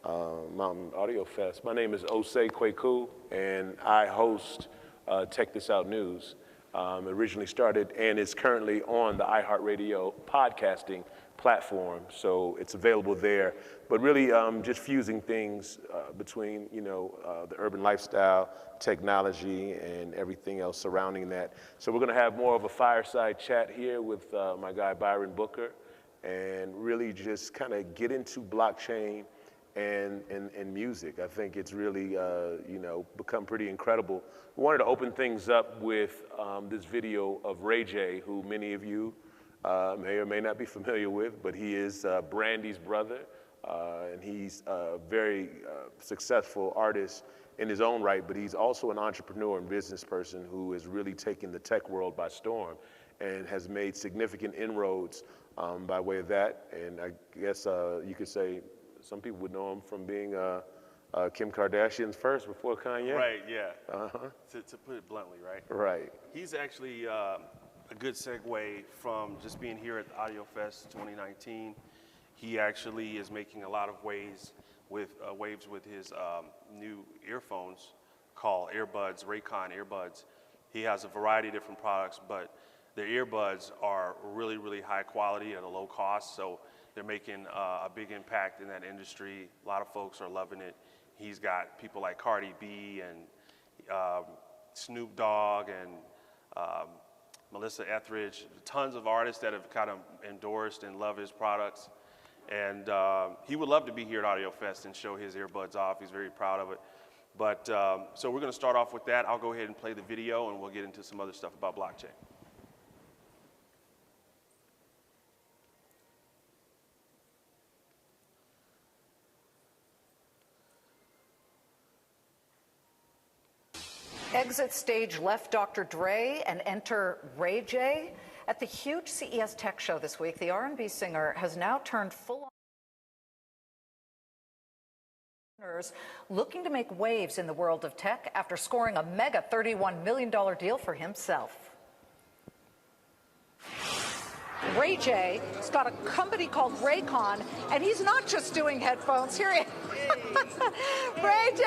Mountain Audio Fest. My name is Osei Kweku, and I host Check This Out News. Originally started and is currently on the iHeartRadio podcasting platform, so it's available there. But really just fusing things between, the urban lifestyle, technology, and everything else surrounding that. So we're gonna have more of a fireside chat here with my guy Byron Booker, and really just kind of get into blockchain and music. I think it's really, become pretty incredible. We wanted to open things up with this video of Ray J, who many of you may or may not be familiar with, but he is Brandy's brother, and he's a very successful artist in his own right, but he's also an entrepreneur and business person who has really taken the tech world by storm and has made significant inroads by way of that. And I guess you could say some people would know him from being Kim Kardashian's first before Kanye. Right, yeah. To put it bluntly, right? Right. He's actually a good segue from just being here at the Audio Fest 2019. He actually is making a lot of waves with his new earphones called earbuds, Raycon earbuds. He has a variety of different products, but the earbuds are really, really high quality at a low cost, so they're making a big impact in that industry. A lot of folks are loving it. He's got people like Cardi B and Snoop Dogg and Melissa Etheridge, tons of artists that have kind of endorsed and love his products. And he would love to be here at Audio Fest and show his earbuds off. He's very proud of it. But so we're gonna start off with that. I'll go ahead and play the video and we'll get into some other stuff about blockchain. Exit stage left Dr. Dre and enter Ray J. At the huge CES Tech Show this week, the R&B singer has now turned full on looking to make waves in the world of tech after scoring a mega $31 million deal for himself. Ray J has got a company called Raycon, and he's not just doing headphones. Here he is. Ray J,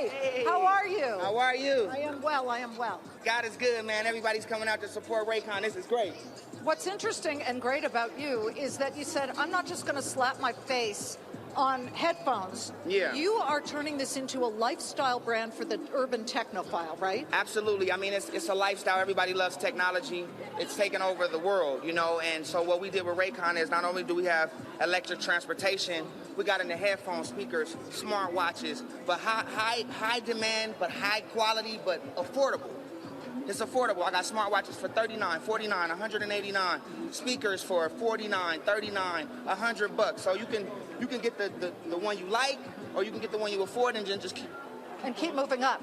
hey. How are you? How are you? I am well, I am well. God is good, man. Everybody's coming out to support Raycon. This is great. What's interesting and great about you is that you said, I'm not just going to slap my face on headphones. Yeah. You are turning this into a lifestyle brand for the urban technophile, right? Absolutely. I mean, it's a lifestyle. Everybody loves technology. It's taken over the world, and so what we did with Raycon is not only do we have electric transportation, we got into headphones, speakers, smart watches, but high demand, but high quality, but affordable. It's affordable. I got smartwatches for $39, $49, $189. Speakers for $49, $39, $100. So you can get the one you like, or you can get the one you afford, and then just keep moving up.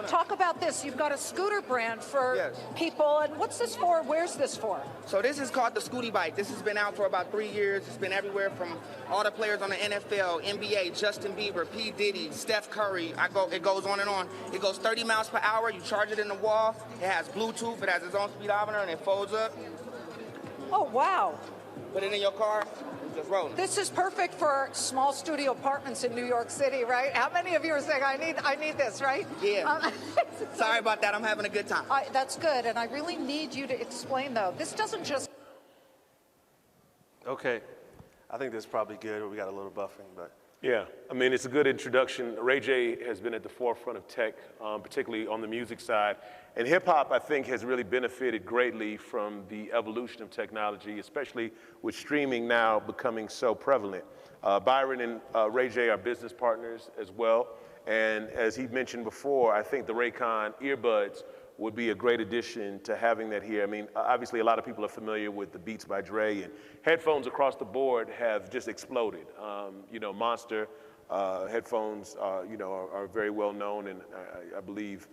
Talk about this. You've got a scooter brand for people, and what's this for? Where's this for? So this is called the Scooty Bike. This has been out for about 3 years. It's been everywhere from all the players on the NFL, NBA, Justin Bieber, P. Diddy, Steph Curry. It goes on and on. It goes 30 miles per hour. You charge it in the wall. It has Bluetooth. It has its own speedometer, and it folds up. Oh, wow. Put it in your car. Just rolling. This is perfect for small studio apartments in New York City, right? How many of you are saying, I need this, right? Yeah. Sorry about that. I'm having a good time. That's good, and I really need you to explain, though. This doesn't just... Okay. I think that's probably good. We got a little buffing, but... Yeah, I mean, it's a good introduction. Ray J has been at the forefront of tech, particularly on the music side. And hip hop, I think, has really benefited greatly from the evolution of technology, especially with streaming now becoming so prevalent. Byron and Ray J are business partners as well. And as he mentioned before, I think the Raycon earbuds would be a great addition to having that here. I mean, obviously a lot of people are familiar with the Beats by Dre, and headphones across the board have just exploded. Monster headphones, are very well known, and I believe,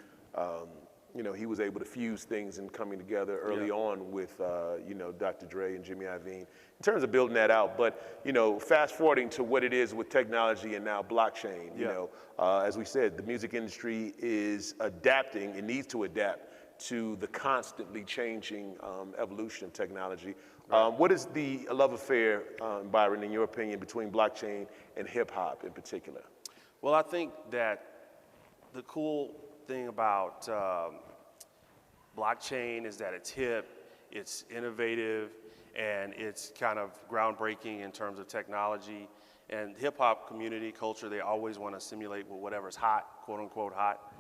he was able to fuse things and coming together early on with, Dr. Dre and Jimmy Iovine in terms of building that out. But, fast forwarding to what it is with technology and now blockchain, as we said, the music industry is adapting, it needs to adapt to the constantly changing evolution of technology. Right. What is the love affair, Byron, in your opinion, between blockchain and hip hop in particular? Well, I think that the cool thing about blockchain is that it's hip, it's innovative, and it's kind of groundbreaking in terms of technology. And hip hop community culture, they always want to simulate whatever's hot, quote unquote hot.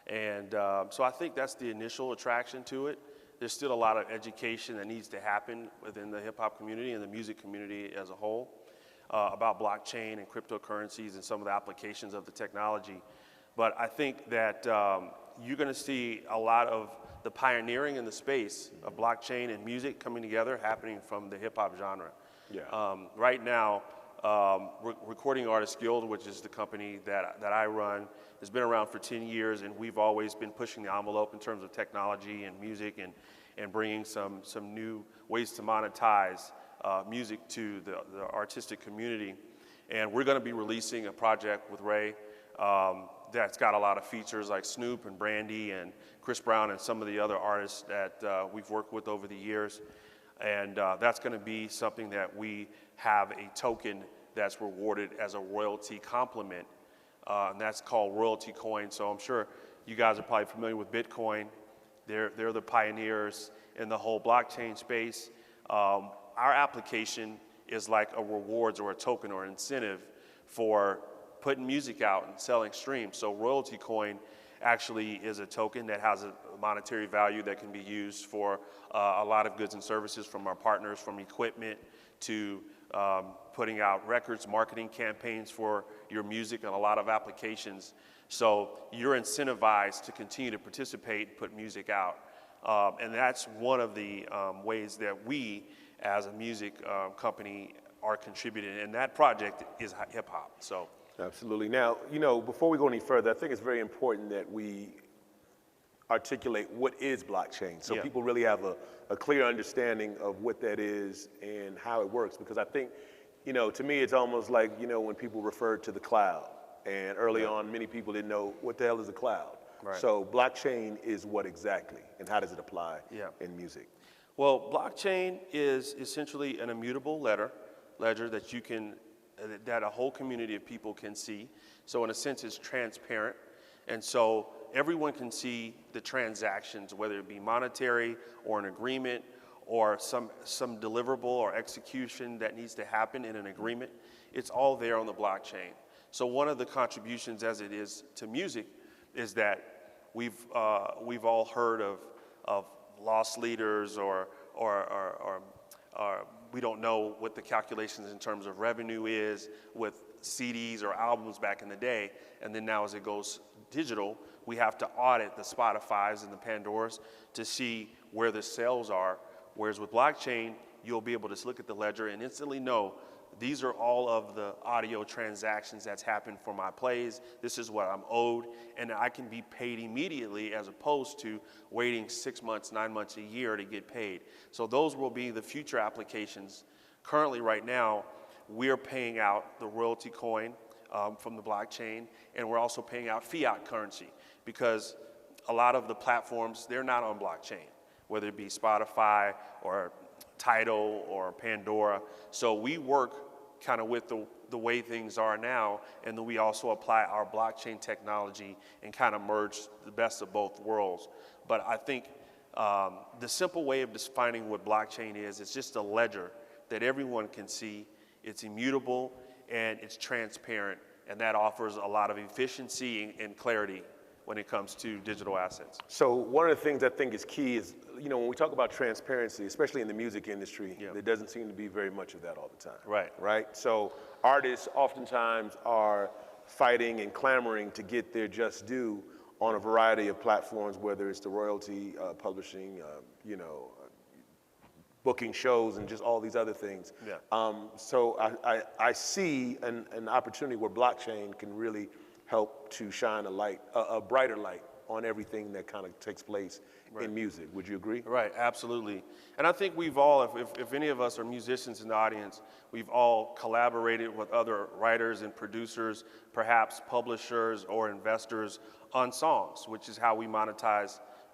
And so I think that's the initial attraction to it. There's still a lot of education that needs to happen within the hip hop community and the music community as a whole about blockchain and cryptocurrencies and some of the applications of the technology. But I think that you're going to see a lot of the pioneering in the space of blockchain and music coming together happening from the hip hop genre. Yeah. Right now, Recording Artists Guild, which is the company that I run, has been around for 10 years, and we've always been pushing the envelope in terms of technology and music and bringing some new ways to monetize music to the artistic community. And we're going to be releasing a project with Ray that's got a lot of features like Snoop and Brandy and Chris Brown and some of the other artists that we've worked with over the years. And that's going to be something that we have a token that's rewarded as a royalty complement, and that's called royalty coin. So I'm sure you guys are probably familiar with Bitcoin. They're the pioneers in the whole blockchain space. Our application is like a rewards or a token or an incentive for putting music out and selling streams. So royalty coin actually is a token that has a monetary value that can be used for a lot of goods and services from our partners, from equipment to putting out records, marketing campaigns for your music, and a lot of applications. So you're incentivized to continue to participate and put music out. And that's one of the ways that we, as a music company, are contributing. And that project is hip hop. So. Absolutely. Now, before we go any further, I think it's very important that we articulate what is blockchain, so people really have a clear understanding of what that is and how it works. Because I think, to me, it's almost like, when people refer to the cloud, and early on, many people didn't know what the hell is a cloud. Right. So blockchain is what exactly, and how does it apply in music? Well, blockchain is essentially an immutable ledger that you can that a whole community of people can see. So in a sense, it's transparent. And so everyone can see the transactions, whether it be monetary or an agreement or some deliverable or execution that needs to happen in an agreement. It's all there on the blockchain. So one of the contributions as it is to music is that we've all heard of lost leaders or we don't know what the calculations in terms of revenue is with CDs or albums back in the day. And then now as it goes digital, we have to audit the Spotifys and the Pandoras to see where the sales are. Whereas with blockchain, you'll be able to look at the ledger and instantly know these are all of the audio transactions that's happened for my plays. This is what I'm owed, and I can be paid immediately as opposed to waiting 6 months, 9 months, a year to get paid. So those will be the future applications. Currently, right now, we're paying out the royalty coin from the blockchain, and we're also paying out fiat currency because a lot of the platforms, they're not on blockchain, whether it be Spotify or Tidal or Pandora. So we work kind of with the way things are now, and then we also apply our blockchain technology and kind of merge the best of both worlds. But I think the simple way of defining what blockchain is, it's just a ledger that everyone can see. It's immutable and it's transparent, and that offers a lot of efficiency and clarity when it comes to digital assets. So one of the things I think is key is, when we talk about transparency, especially in the music industry, there doesn't seem to be very much of that all the time. Right. Right? So artists oftentimes are fighting and clamoring to get their just due on a variety of platforms, whether it's the royalty, publishing, booking shows and just all these other things. Yeah. So I see an opportunity where blockchain can really help to shine a brighter light on everything that kind of takes place in music. Would you agree? Right, absolutely. And I think we've all, if any of us are musicians in the audience, we've all collaborated with other writers and producers, perhaps publishers or investors on songs, which is how we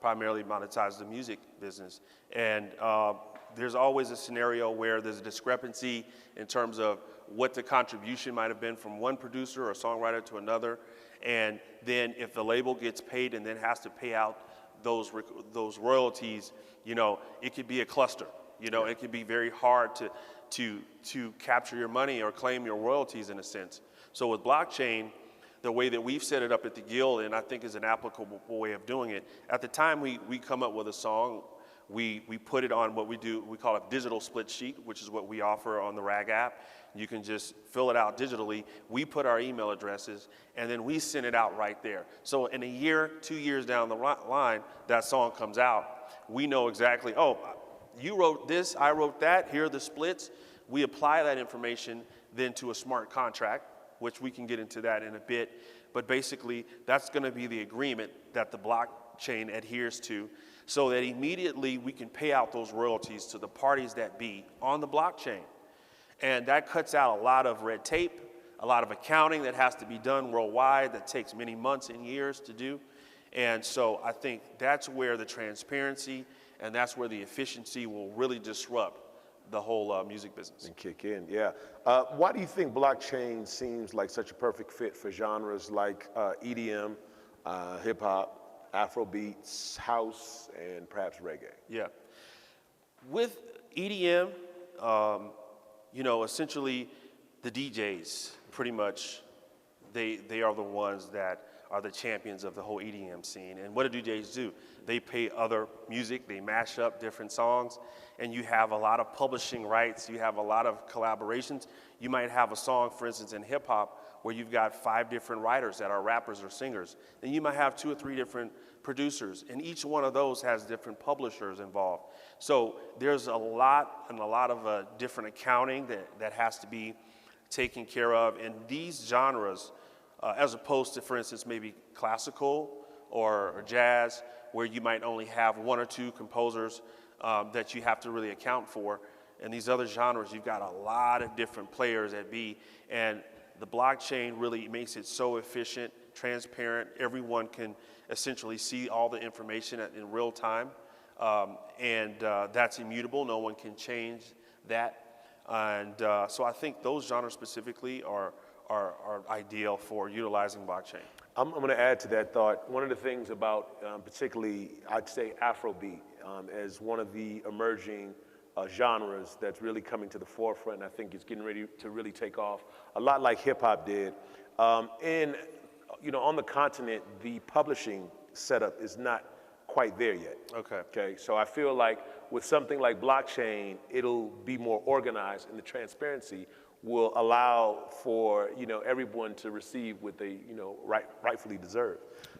primarily monetize the music business. And there's always a scenario where there's a discrepancy in terms of what the contribution might have been from one producer or songwriter to another. And then if the label gets paid and then has to pay out those royalties, you know, it could be a cluster. You know, it could be very hard to capture your money or claim your royalties in a sense. So with blockchain, the way that we've set it up at the Guild, and I think is an applicable way of doing it, at the time we come up with a song, we put it on what we call a digital split sheet, which is what we offer on the RAG app. You can just fill it out digitally. We put our email addresses, and then we send it out right there. So in a year, 2 years down the line, that song comes out. We know exactly, oh, you wrote this, I wrote that, here are the splits. We apply that information then to a smart contract, which we can get into that in a bit. But basically, that's going to be the agreement that the blockchain adheres to, so that immediately we can pay out those royalties to the parties that be on the blockchain. And that cuts out a lot of red tape, a lot of accounting that has to be done worldwide that takes many months and years to do. And so I think that's where the transparency and that's where the efficiency will really disrupt the whole music business. And kick in, yeah. Why do you think blockchain seems like such a perfect fit for genres like EDM, hip hop, Afrobeats, house, and perhaps reggae? Yeah. With EDM, you know, essentially the DJs, pretty much, they are the ones that are the champions of the whole EDM scene. And what do DJs do? They pay other music, they mash up different songs, and you have a lot of publishing rights, you have a lot of collaborations. You might have a song, for instance, in hip hop, where you've got 5 different writers that are rappers or singers. Then you might have 2 or 3 different producers, and each one of those has different publishers involved. So there's a lot of different accounting that has to be taken care of. And these genres, as opposed to, for instance, maybe classical or jazz, where you might only have 1 or 2 composers that you have to really account for. In these other genres, you've got a lot of different players at B, and the blockchain really makes it so efficient, transparent. Everyone can essentially see all the information in real time, and that's immutable. No one can change that. And so I think those genres specifically are ideal for utilizing blockchain. I'm going to add to that thought. One of the things about particularly, I'd say Afrobeat as one of the emerging genres that's really coming to the forefront. I think it's getting ready to really take off, a lot like hip hop did. And you know, on the continent, the publishing setup is not quite there yet. Okay. So I feel like with something like blockchain, it'll be more organized, and the transparency will allow for, you know, everyone to receive what they, you know, rightfully deserve.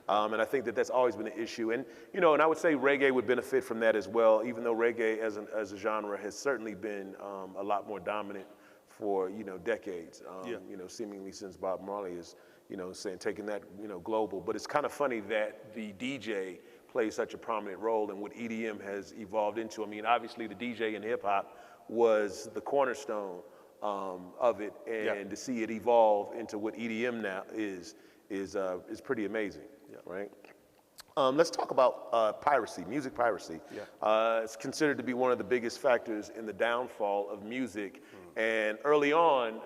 And I think that that's always been an issue. And, you know, and I would say reggae would benefit from that as well, even though reggae as a genre has certainly been a lot more dominant for, you know, decades. You know, seemingly since Bob Marley is, you know, taking that, you know, global. But it's kind of funny that the DJ plays such a prominent role in what EDM has evolved into. I mean, obviously the DJ in hip hop was the cornerstone of it, and to see it evolve into what EDM now is pretty amazing, right? Let's talk about piracy, music piracy. It's considered to be one of the biggest factors in the downfall of music. And early on,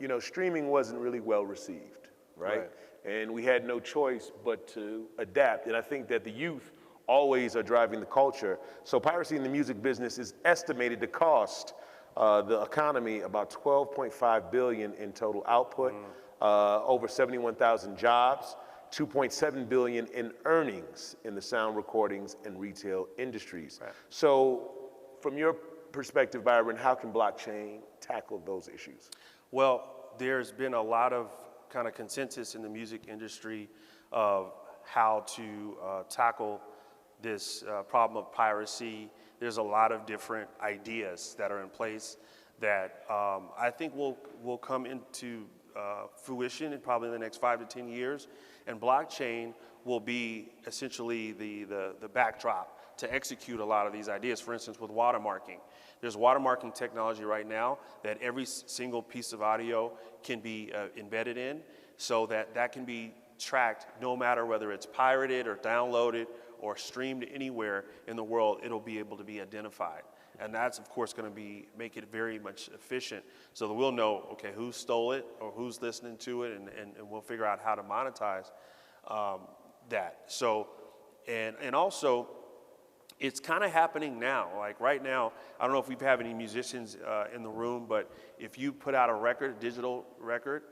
you know, streaming wasn't really well received, right? And we had no choice but to adapt. And I think that the youth always are driving the culture. So piracy in the music business is estimated to cost the economy about $12.5 billion in total output, over 71,000 jobs, $2.7 billion in earnings in the sound recordings and retail industries. So from your perspective, Byron, how can blockchain tackle those issues? Well, there's been a lot of kind of consensus in the music industry of how to tackle this problem of piracy. There's a lot of different ideas that are in place that I think will come into fruition in probably the next 5 to 10 years. And blockchain will be essentially the backdrop to execute a lot of these ideas. For instance, with watermarking. There's watermarking technology right now that every single piece of audio can be embedded in, so that can be tracked no matter whether it's pirated or downloaded or streamed anywhere in the world. It'll be able to be identified. And that's, of course, going to make it very much efficient so that we'll know, okay, who stole it or who's listening to it, and we'll figure out how to monetize that. So, and also, it's kind of happening now. Like right now, I don't know if we have any musicians in the room, but if you put out a digital record,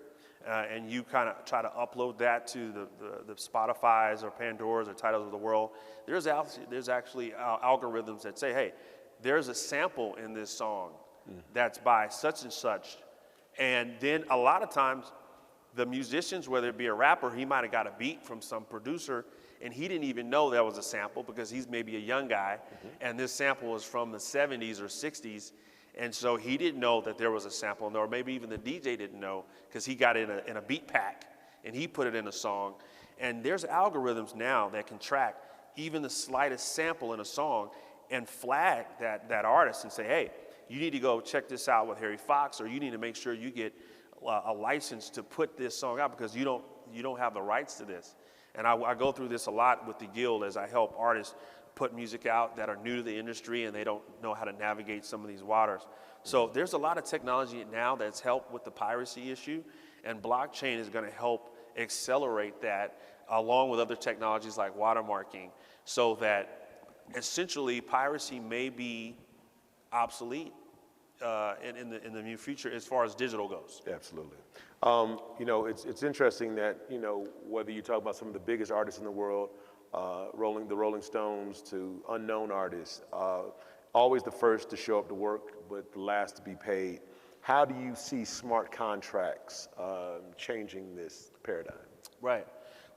and you kind of try to upload that to the Spotify's or Pandora's or Titles of the world, there's actually algorithms that say, hey, there's a sample in this song that's by such and such. And then a lot of times the musicians, whether it be a rapper, he might have got a beat from some producer and he didn't even know that was a sample because he's maybe a young guy and this sample was from the 70s or 60s. And so he didn't know that there was a sample, or maybe even the DJ didn't know because he got it in a beat pack and he put it in a song. And there's algorithms now that can track even the slightest sample in a song and flag that artist and say, hey, you need to go check this out with Harry Fox, or you need to make sure you get a license to put this song out because you don't have the rights to this. And I go through this a lot with the Guild as I help artists put music out that are new to the industry and they don't know how to navigate some of these waters. So there's a lot of technology now that's helped with the piracy issue, and blockchain is going to help accelerate that along with other technologies like watermarking, so that essentially piracy may be obsolete in the near future as far as digital goes. Absolutely. You know, it's interesting that, you know, whether you talk about some of the biggest artists in the world, the Rolling Stones to unknown artists, always the first to show up to work, but the last to be paid. How do you see smart contracts changing this paradigm? Right.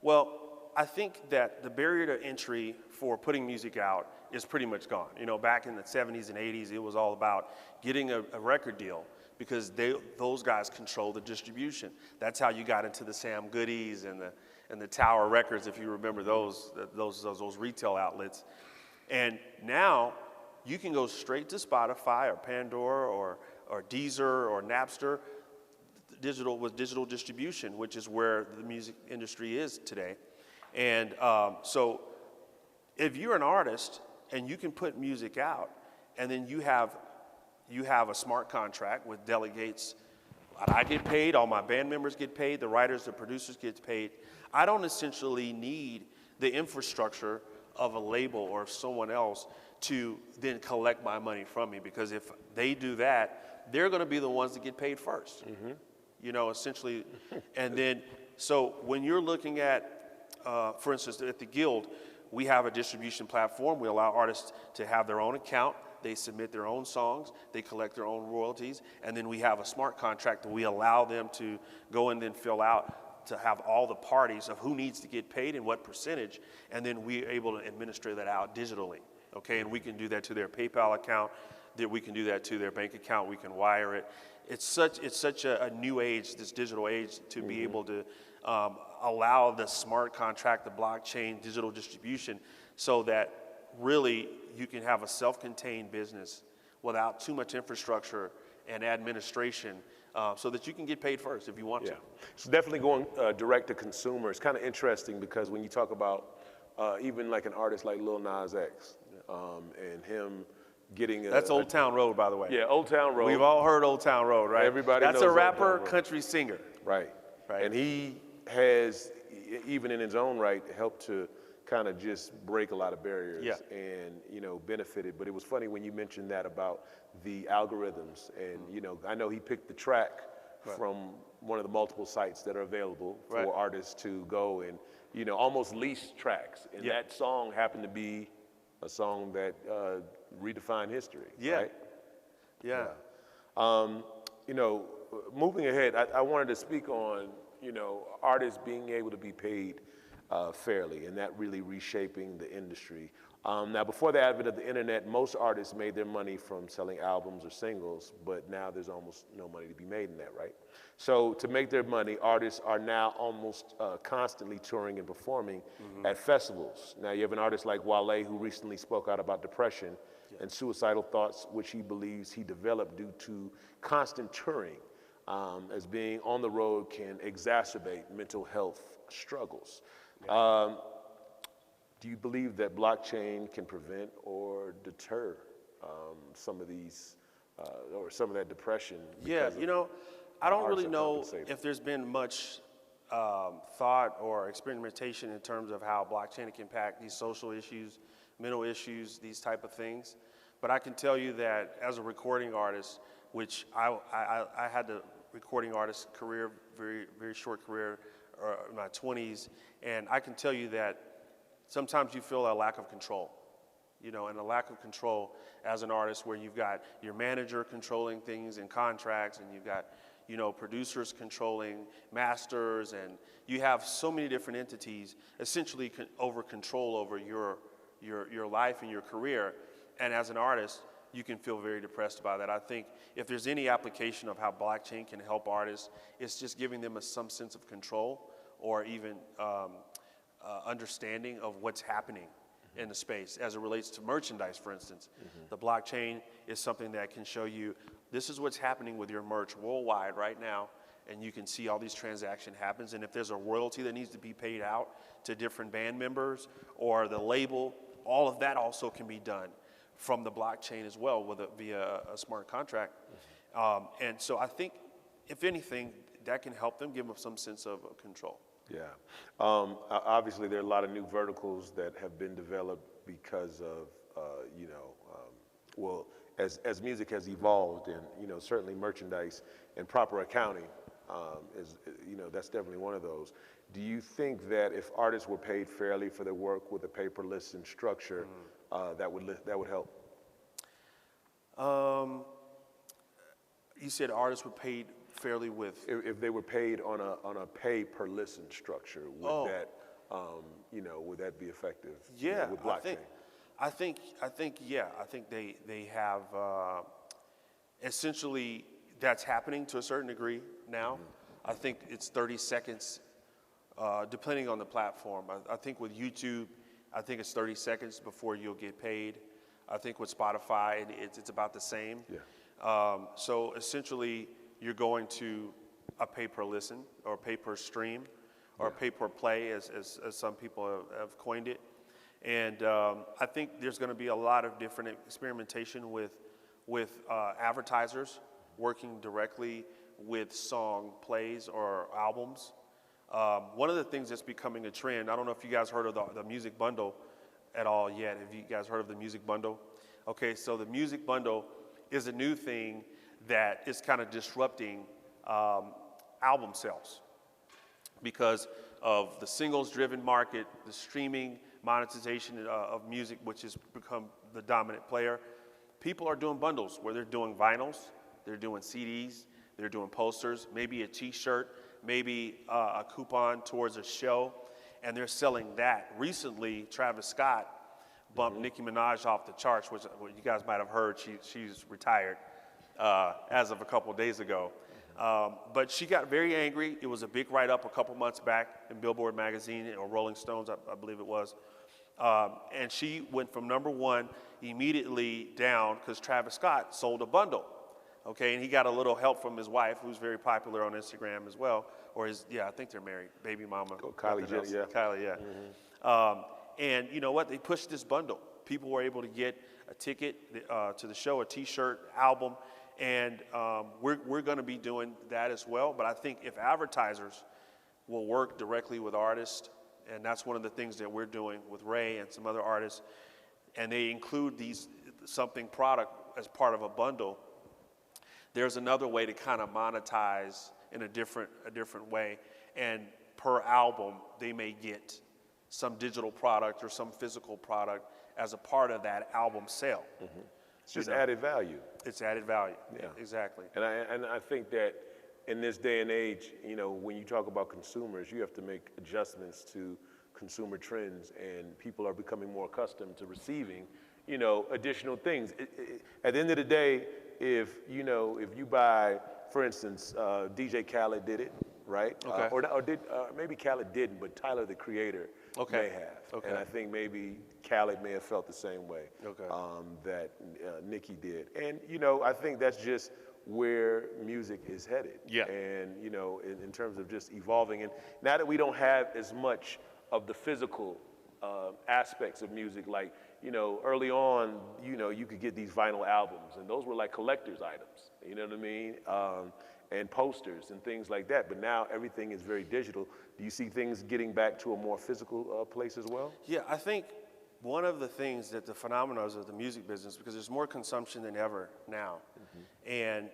Well, I think that the barrier to entry for putting music out is pretty much gone. You know, back in the 70s and 80s, it was all about getting a record deal because those guys control the distribution. That's how you got into the Sam Goody's and the Tower Records, if you remember those retail outlets. And now you can go straight to Spotify or Pandora or Deezer or Napster, digital distribution, which is where the music industry is today. And so if you're an artist and you can put music out, and then you have a smart contract with delegates, I get paid, all my band members get paid, the writers, the producers get paid. I don't essentially need the infrastructure of a label or someone else to then collect my money from me, because if they do that, they're going to be the ones that get paid first. You know, essentially. And then, so when you're looking at, for instance, at the Guild, we have a distribution platform. We allow artists to have their own account. They submit their own songs. They collect their own royalties. And then we have a smart contract that we allow them to go and then fill out to have all the parties of who needs to get paid and what percentage. And then we're able to administer that out digitally. Okay, and we can do that to their PayPal account. That we can do that to their bank account. We can wire it. It's such a new age, this digital age, to be able to allow the smart contract, the blockchain, digital distribution, so that really you can have a self-contained business without too much infrastructure and administration, so that you can get paid first if you want to. So definitely going direct to consumer. It's kind of interesting because when you talk about even like an artist like Lil Nas X and him getting that's Old Town Road, by the way. Yeah, Old Town Road. We've all heard Old Town Road, right? Everybody knows That's a Old rapper, Town Road. country singer. Right. And he has, even in his own right, helped to kind of just break a lot of barriers and, you know, benefited. But it was funny when you mentioned that about the algorithms. And, you know, I know he picked the track from one of the multiple sites that are available for artists to go and, you know, almost lease tracks. And that song happened to be a song that redefined history. Right? You know, moving ahead, I wanted to speak on, you know, artists being able to be paid fairly, and that really reshaping the industry. Now, before the advent of the internet, most artists made their money from selling albums or singles, but now there's almost no money to be made in that, right? So to make their money, artists are now almost constantly touring and performing at festivals. Now, you have an artist like Wale who recently spoke out about depression and suicidal thoughts, which he believes he developed due to constant touring, as being on the road can exacerbate mental health struggles. Do you believe that blockchain can prevent or deter some of these, or some of that depression? Yeah, because you know, I don't artists really are know compensated? if there's been much thought or experimentation in terms of how blockchain can impact these social issues, mental issues, these type of things. But I can tell you that as a recording artist, which I had the recording artist career, very short career, in my 20s, and I can tell you that sometimes you feel a lack of control, you know, and a lack of control as an artist where you've got your manager controlling things and contracts, and you've got, you know, producers controlling masters, and you have so many different entities essentially over control over your life and your career. And as an artist, you can feel very depressed by that. I think if there's any application of how blockchain can help artists, it's just giving them some sense of control or even understanding of what's happening in the space as it relates to merchandise, for instance. The blockchain is something that can show you this is what's happening with your merch worldwide right now, and you can see all these transactions happen. And if there's a royalty that needs to be paid out to different band members or the label, all of that also can be done from the blockchain as well via a smart contract. And so I think, if anything, that can help them, give them some sense of control. Yeah. Obviously, there are a lot of new verticals that have been developed because of, you know, well, as music has evolved, and, you know, certainly merchandise and proper accounting is, you know, that's definitely one of those. Do you think that if artists were paid fairly for their work with a paperless and structure, that would help? You said artists were paid fairly with? If they were paid on a pay per listen structure, would that, you know, would that be effective? Yeah, you know, with blockchain? I think they have essentially that's happening to a certain degree now. I think it's 30 seconds, depending on the platform. I think with YouTube, I think it's 30 seconds before you'll get paid. I think with Spotify, it's about the same. Yeah. So essentially, you're going to a pay per listen or pay per stream or pay per play, as some people have coined it. And I think there's going to be a lot of different experimentation with advertisers working directly with song plays or albums. One of the things that's becoming a trend, I don't know if you guys heard of the music bundle at all yet. Have you guys heard of the music bundle? Okay, so the music bundle is a new thing that is kind of disrupting album sales because of the singles-driven market, the streaming monetization of music, which has become the dominant player. People are doing bundles where they're doing vinyls, they're doing CDs, they're doing posters, maybe a t-shirt, maybe a coupon towards a show, and they're selling that. Recently, Travis Scott bumped Nicki Minaj off the charts, which you guys might have heard. She's retired as of a couple of days ago. But she got very angry. It was a big write-up a couple months back in Billboard magazine or Rolling Stones, I believe it was. And she went from #1 immediately down because Travis Scott sold a bundle. Okay, and he got a little help from his wife, who's very popular on Instagram as well, or I think they're married, baby mama. Oh, Kylie Jenner, yeah. Kylie, yeah. And you know what? They pushed this bundle. People were able to get a ticket to the show, a T-shirt, album, and we're going to be doing that as well. But I think if advertisers will work directly with artists, and that's one of the things that we're doing with Ray and some other artists, and they include something product as part of a bundle, there's another way to kind of monetize in a different way. And per album, they may get some digital product or some physical product as a part of that album sale. It's just added value. It's added value. Yeah. Exactly. And I think that in this day and age, you know, when you talk about consumers, you have to make adjustments to consumer trends, and people are becoming more accustomed to receiving, you know, additional things. At the end of the day, if you buy, for instance, DJ Khaled did it, right? Okay. Or maybe Khaled didn't, but Tyler, the Creator, may have. Okay. And I think maybe Khaled may have felt the same way that Nicki did. And, you know, I think that's just where music is headed. Yeah. And, you know, in terms of just evolving. And now that we don't have as much of the physical aspects of music, like you know, early on, you know, you could get these vinyl albums, and those were like collector's items, you know what I mean? And posters and things like that. But now everything is very digital. Do you see things getting back to a more physical place as well? Yeah, I think one of the things that the phenomena of the music business, because there's more consumption than ever now, and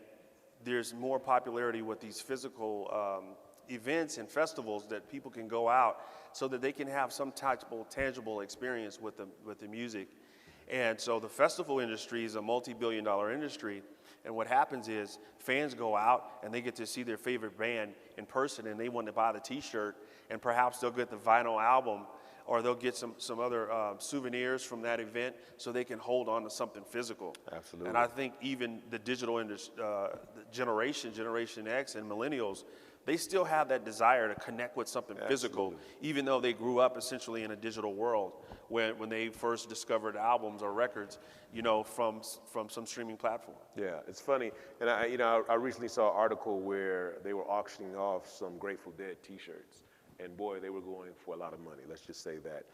there's more popularity with these physical events and festivals that people can go out so that they can have some tangible experience with the music. And so the festival industry is a multi-billion-dollar industry, and what happens is fans go out and they get to see their favorite band in person, and they want to buy the t-shirt, and perhaps they'll get the vinyl album, or they'll get some other souvenirs from that event so they can hold on to something physical. Absolutely. And I think even the digital Generation X and millennials, they still have that desire to connect with something physical, even though they grew up essentially in a digital world when they first discovered albums or records, you know, from some streaming platform. Yeah, it's funny. And I recently saw an article where they were auctioning off some Grateful Dead t-shirts. And boy, they were going for a lot of money, let's just say that.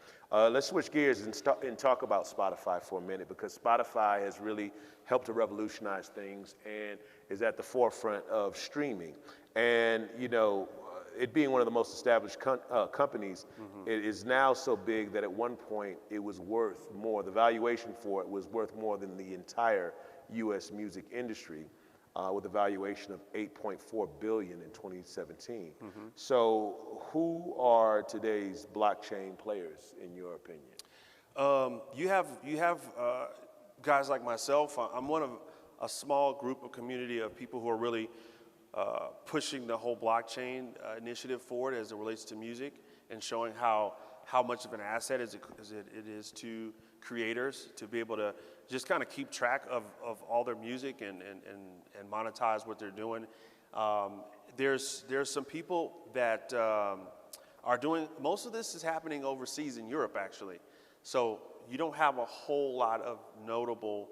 Let's switch gears and talk about Spotify for a minute, because Spotify has really helped to revolutionize things and is at the forefront of streaming. And, you know, it being one of the most established companies, it is now so big that at one point it was worth more, the valuation for it was worth more than the entire US music industry. With a valuation of $8.4 billion in 2017. So who are today's blockchain players, in your opinion? You have guys like myself. I'm one of a small group of community of people who are really pushing the whole blockchain initiative forward as it relates to music, and showing how much of an asset it is to creators to be able to just kind of keep track of all their music and monetize what they're doing. There's some people that are doing, most of this is happening overseas in Europe actually. So you don't have a whole lot of notable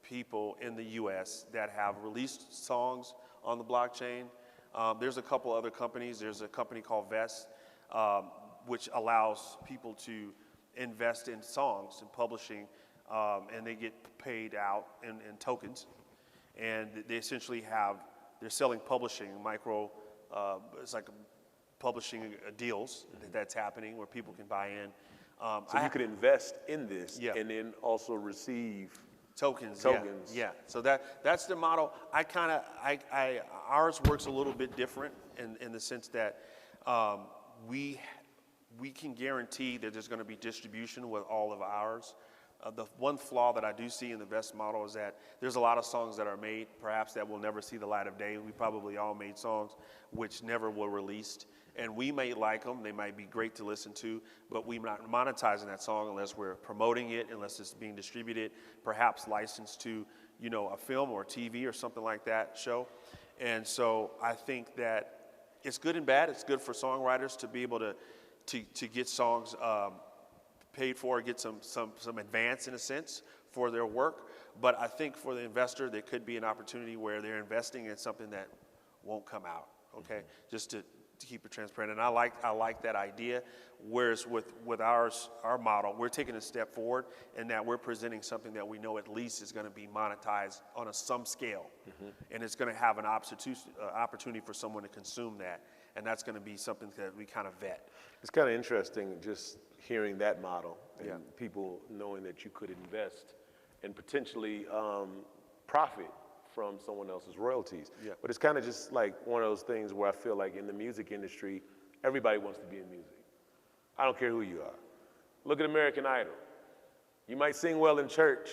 people in the US that have released songs on the blockchain. There's a couple other companies. There's a company called Vest, which allows people to invest in songs and publishing, and they get paid out in tokens. And they essentially they're selling publishing, it's like publishing deals that's happening where people can buy in. So you could invest in this and then also receive tokens. Yeah. So that's the model. Ours works a little bit different in the sense that we can guarantee that there's going to be distribution with all of ours. The one flaw that I do see in the Vest model is that there's a lot of songs that are made, perhaps that will never see the light of day. We probably all made songs which never were released. And we may like them, they might be great to listen to, but we're not monetizing that song unless we're promoting it, unless it's being distributed, perhaps licensed to, you know, a film or a TV or something like that show. And so I think that it's good and bad. It's good for songwriters to be able to get songs paid for, get some advance in a sense for their work. But I think for the investor, there could be an opportunity where they're investing in something that won't come out, okay? Just to keep it transparent. And I like that idea. Whereas with our model, we're taking a step forward in that we're presenting something that we know at least is going to be monetized on some scale. And it's going to have an opportunity for someone to consume that. And that's going to be something that we kind of vet. It's kind of interesting just hearing that model and people knowing that you could invest and potentially profit from someone else's royalties. But it's kind of just like one of those things where I feel like in the music industry, everybody wants to be in music. I don't care who you are. Look at American Idol. You might sing well in church,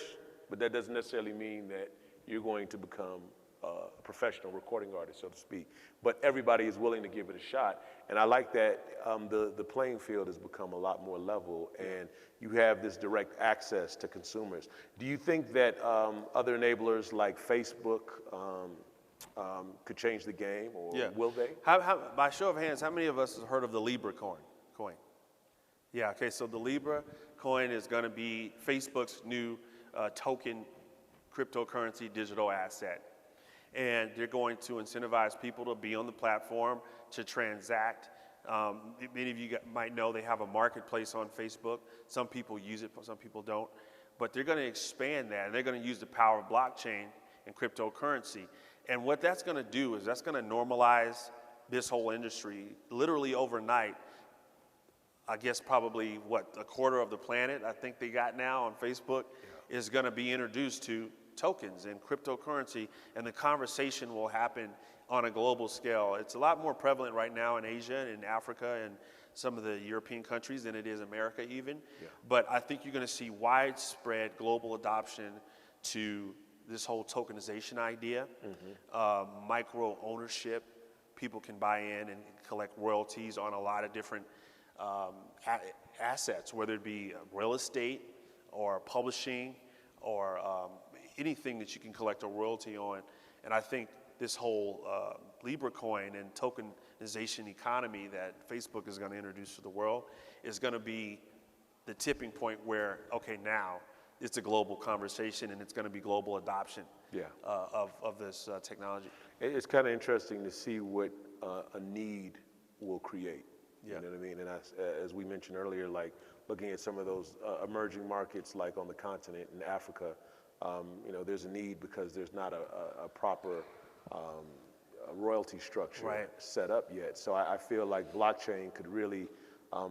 but that doesn't necessarily mean that you're going to become a professional recording artist, so to speak. But everybody is willing to give it a shot. And I like that the playing field has become a lot more level, and you have this direct access to consumers. Do you think that other enablers like Facebook could change the game, or will they? By show of hands, how many of us have heard of the Libra coin? Yeah, okay, so the Libra coin is going to be Facebook's new token cryptocurrency digital asset. And they're going to incentivize people to be on the platform, to transact, Many of you might know they have a marketplace on Facebook. Some people use it, some people don't. But they're going to expand that, and they're going to use the power of blockchain and cryptocurrency. And what that's going to do is that's going to normalize this whole industry literally overnight. I guess probably, a quarter of the planet, I think they got now on Facebook, is going to be introduced to tokens and cryptocurrency, and the conversation will happen on a global scale. It's a lot more prevalent right now in Asia and in Africa and some of the European countries than it is America even. But I think you're going to see widespread global adoption to this whole tokenization idea, micro ownership. People can buy in and collect royalties on a lot of different assets, whether it be real estate or publishing or anything that you can collect a royalty on. And I think this whole Libra coin and tokenization economy that Facebook is going to introduce to the world is going to be the tipping point where, okay, now it's a global conversation and it's going to be global adoption of this technology. It's kind of interesting to see what a need will create. You know what I mean? And as we mentioned earlier, like looking at some of those emerging markets, like on the continent in Africa, you know, there's a need because there's not a proper royalty structure set up yet. So I feel like blockchain could really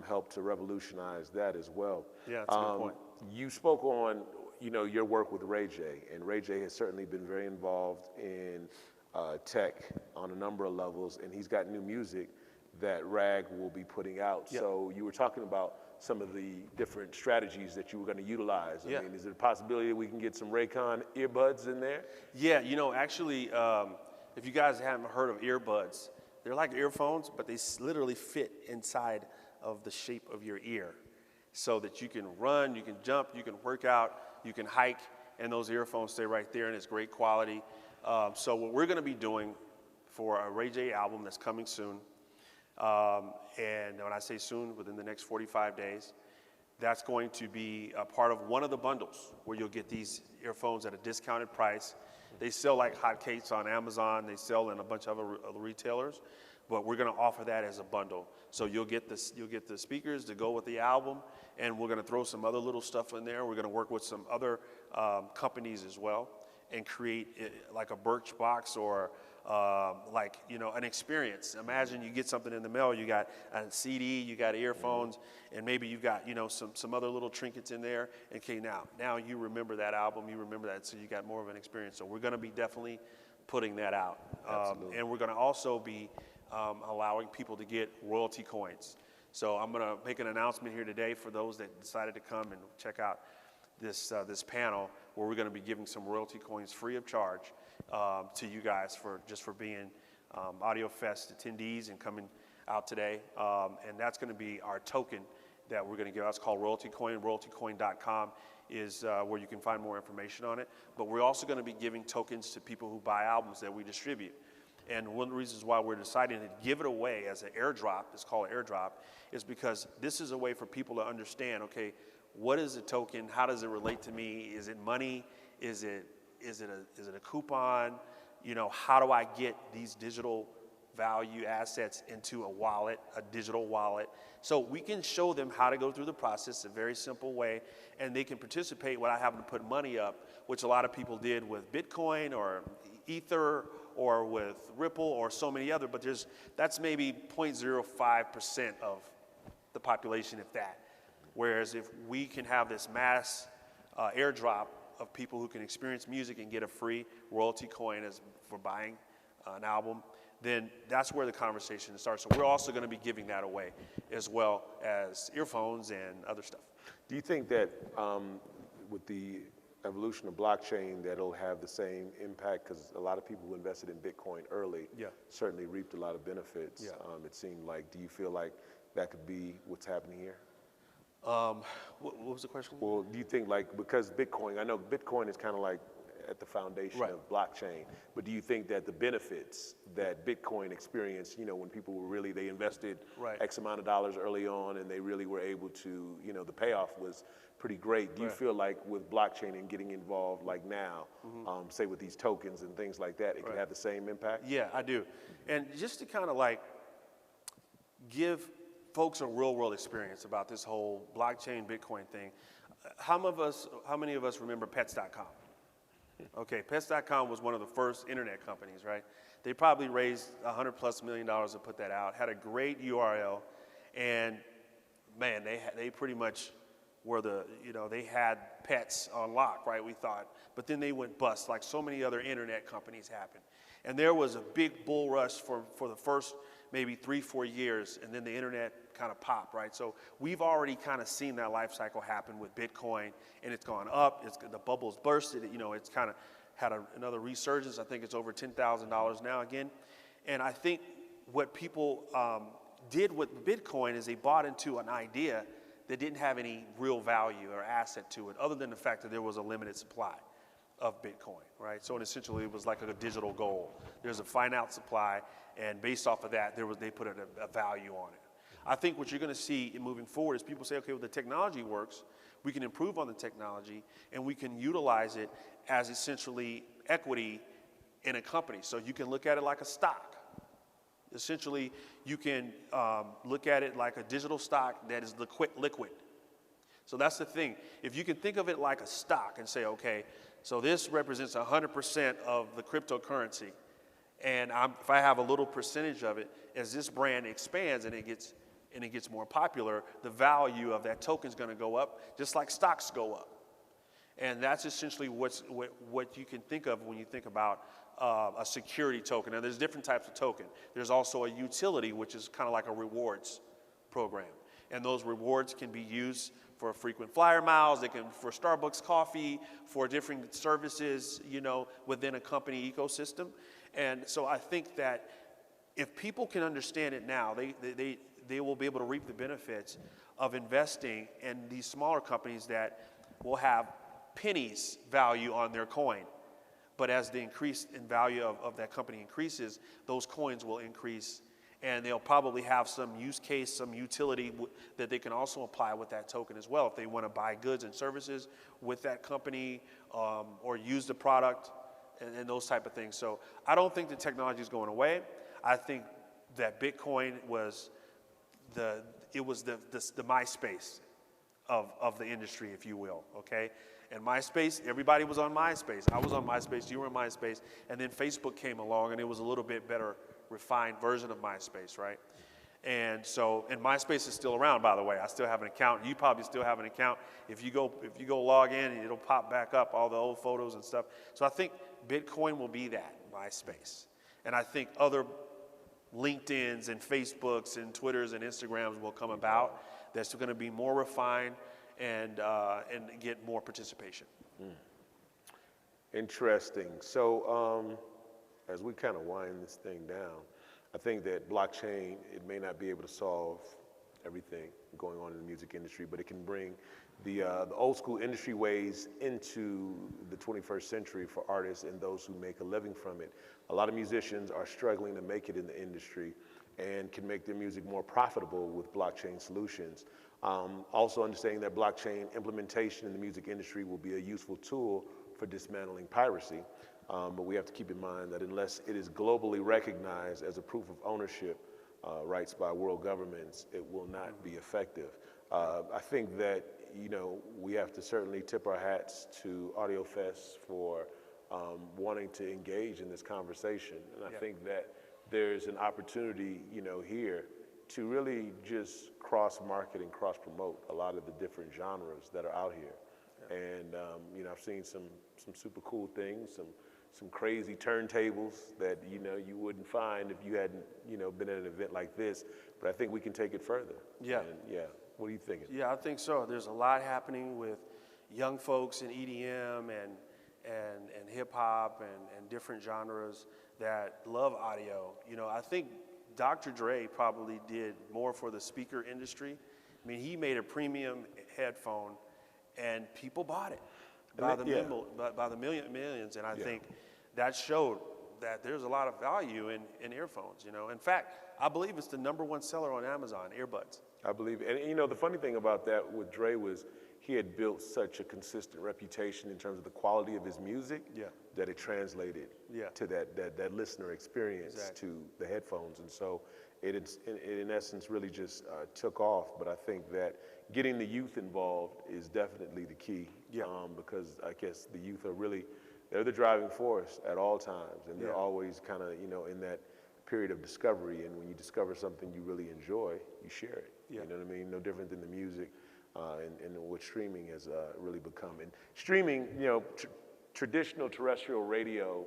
help to revolutionize that as well. Yeah, that's a good point. You spoke on, you know, your work with Ray J, and Ray J has certainly been very involved in tech on a number of levels, and he's got new music that RAG will be putting out. So you were talking about some of the different strategies that you were going to utilize. I mean, is there a possibility that we can get some Raycon earbuds in there? Yeah, you know, actually, if you guys haven't heard of earbuds, they're like earphones, but they literally fit inside of the shape of your ear so that you can run, you can jump, you can work out, you can hike, and those earphones stay right there, and it's great quality. So what we're going to be doing for a Ray J album that's coming soon, and when I say soon, within the next 45 days, that's going to be a part of one of the bundles where you'll get these earphones at a discounted price. They sell like hotcakes on Amazon. They sell in a bunch of other retailers, but we're going to offer that as a bundle. So you'll get the speakers to go with the album, and we're going to throw some other little stuff in there. We're going to work with some other companies as well and create like a Birchbox or like, you know, an experience. Imagine you get something in the mail, you got a CD, you got earphones, and maybe you've got, you know, some other little trinkets in there. Okay, now you remember that album, you remember that, so you got more of an experience. So we're going to be definitely putting that out. And we're going to also be allowing people to get royalty coins. So I'm going to make an announcement here today for those that decided to come and check out this panel, where we're going to be giving some royalty coins free of charge to you guys for being Audio Fest attendees and coming out today. And that's going to be our token that we're going to give out. It's called Royalty Coin. RoyaltyCoin.com is where you can find more information on it. But we're also going to be giving tokens to people who buy albums that we distribute. And one of the reasons why we're deciding to give it away as an airdrop, it's called airdrop, is because this is a way for people to understand, okay, what is a token? How does it relate to me? Is it money? Is it a coupon? You know, how do I get these digital value assets into a wallet, a digital wallet? So we can show them how to go through the process, a very simple way, and they can participate without having to put money up, which a lot of people did with Bitcoin or Ether or with Ripple or so many other, but that's maybe 0.05% of the population, if that. Whereas if we can have this mass airdrop of people who can experience music and get a free royalty coin for buying an album, then that's where the conversation starts. So we're also going to be giving that away, as well as earphones and other stuff. Do you think that with the evolution of blockchain that it'll have the same impact? Because a lot of people who invested in Bitcoin early certainly reaped a lot of benefits, it seemed like. Do you feel like that could be what's happening here? What was the question? Well, do you think, like, because Bitcoin, I know Bitcoin is kind of like at the foundation of blockchain, but do you think that the benefits that Bitcoin experienced, you know, when people were really, they invested X amount of dollars early on and they really were able to, you know, the payoff was pretty great. Do you feel like with blockchain and getting involved like now, say with these tokens and things like that, it could have the same impact? Yeah, I do. And just to kind of like give folks a real world experience about this whole blockchain Bitcoin thing. How many of us remember pets.com? Okay, pets.com was one of the first internet companies, right? They probably raised $100+ million to put that out, had a great URL, and man, they pretty much were they had pets on lock, right, we thought. But then they went bust, like so many other internet companies happened. And there was a big bull rush for the first maybe 3-4 years, and then the internet kind of popped, right? So we've already kind of seen that life cycle happen with Bitcoin, and it's gone up. The bubble's bursted. It's kind of had another resurgence. I think it's over $10,000 now again. And I think what people did with Bitcoin is they bought into an idea that didn't have any real value or asset to it, other than the fact that there was a limited supply of Bitcoin, right? So essentially it was like a digital gold. There's a finite supply, and based off of that, they put a value on it. I think what you're going to see moving forward is people say, okay, well, the technology works. We can improve on the technology, and we can utilize it as essentially equity in a company. So you can look at it like a stock. Essentially, you can look at it like a digital stock that is liquid. So that's the thing. If you can think of it like a stock and say, okay, so this represents 100% of the cryptocurrency, and if I have a little percentage of it, as this brand expands and it gets more popular, the value of that token is going to go up, just like stocks go up. And that's essentially what you can think of when you think about a security token. Now, there's different types of token. There's also a utility, which is kind of like a rewards program. And those rewards can be used for frequent flyer miles, for Starbucks coffee, for different services, within a company ecosystem. And so I think that if people can understand it now, they will be able to reap the benefits of investing in these smaller companies that will have pennies value on their coin. But as the increase in value of that company increases, those coins will increase, and they'll probably have some use case, some utility that they can also apply with that token as well if they want to buy goods and services with that company or use the product and those type of things. So I don't think the technology is going away. I think that Bitcoin was the MySpace of the industry, if you will, okay? And MySpace, everybody was on MySpace. I was on MySpace, you were on MySpace, and then Facebook came along, and it was a little bit better refined version of MySpace, right? And MySpace is still around, by the way. I still have an account. You probably still have an account. If you go log in, it'll pop back up, all the old photos and stuff. So I think Bitcoin will be that, MySpace. And I think other LinkedIns and Facebooks and Twitters and Instagrams will come about that's going to be more refined and get more participation. Interesting. So as we kind of wind this thing down, I think that blockchain, it may not be able to solve everything going on in the music industry, but it can bring the old school industry ways into the 21st century for artists and those who make a living from it. A lot of musicians are struggling to make it in the industry and can make their music more profitable with blockchain solutions. Also understanding that blockchain implementation in the music industry will be a useful tool for dismantling piracy. But we have to keep in mind that unless it is globally recognized as a proof of ownership rights by world governments, it will not be effective. I think that, we have to certainly tip our hats to AudioFest for wanting to engage in this conversation. And I think that there's an opportunity, here to really just cross-market and cross-promote a lot of the different genres that are out here. And, I've seen some super cool things, some crazy turntables that, you wouldn't find if you hadn't, been at an event like this. But I think we can take it further. Yeah. And, what are you thinking? Yeah, I think so. There's a lot happening with young folks in EDM and hip hop and different genres that love audio. I think Dr. Dre probably did more for the speaker industry. I mean, he made a premium headphone and people bought it by the millions. And I think that showed that there's a lot of value in earphones, In fact, I believe it's the #1 seller on Amazon, earbuds. I believe, and the funny thing about that with Dre was he had built such a consistent reputation in terms of the quality of his music that it translated to that listener experience to the headphones. And so it in essence really just took off. But I think that getting the youth involved is definitely the key. Yeah. Because I guess the youth are really, they're the driving force at all times, and they're always kind of, in that period of discovery. And when you discover something you really enjoy, you share it. Yeah. You know what I mean? No different than the music and what streaming has really become. And streaming, traditional terrestrial radio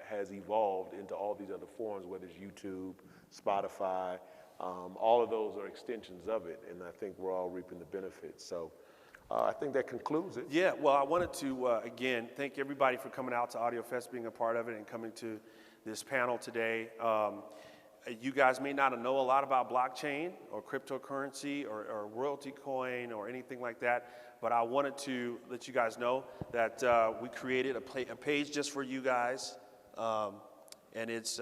has evolved into all these other forms, whether it's YouTube, Spotify, all of those are extensions of it, and I think we're all reaping the benefits. So I think that concludes it. Yeah, well, I wanted to, again, thank everybody for coming out to Audio Fest, being a part of it, and coming to this panel today. You guys may not know a lot about blockchain or cryptocurrency or royalty coin or anything like that, but I wanted to let you guys know that we created a page just for you guys, and it's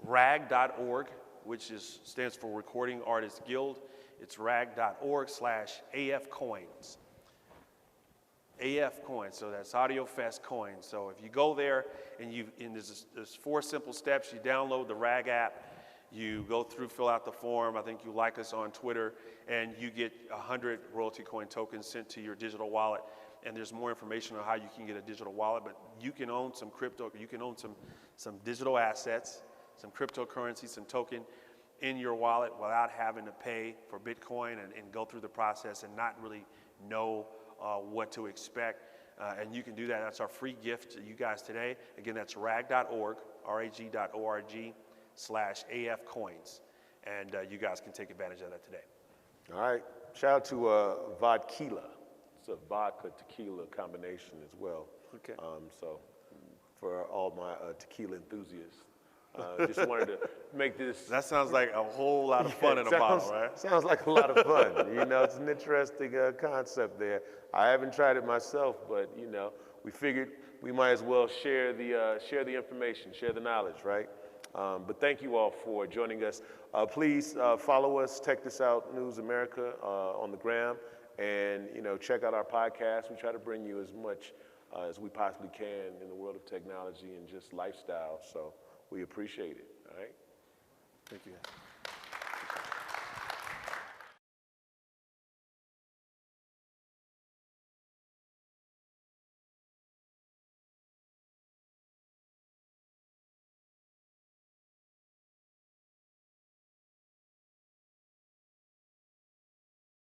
rag.org, which stands for Recording Artists Guild. It's rag.org/AFcoins. AF coins, so that's Audio Fest coins. So if you go there and there's 4 simple steps. You download the RAG app, you go through, fill out the form. I think you like us on Twitter, and you get 100 royalty coin tokens sent to your digital wallet. And there's more information on how you can get a digital wallet, but you can own some crypto, you can own some digital assets, some cryptocurrency, some token in your wallet without having to pay for Bitcoin and go through the process and not really know what to expect. And you can do that. That's our free gift to you guys today. Again, that's rag.org, rag.org/AFcoins. And you guys can take advantage of that today. All right. Shout out to Vodkila. It's a vodka tequila combination as well. Okay. So for all my tequila enthusiasts, just wanted to make this. That sounds like a whole lot of fun in a bottle, right? Sounds like a lot of fun. It's an interesting concept there. I haven't tried it myself, but we figured we might as well share the information, share the knowledge, right? But thank you all for joining us. Please follow us, Check This Out News America on the gram, and check out our podcast. We try to bring you as much as we possibly can in the world of technology and just lifestyle. So we appreciate it. All right. Thank you.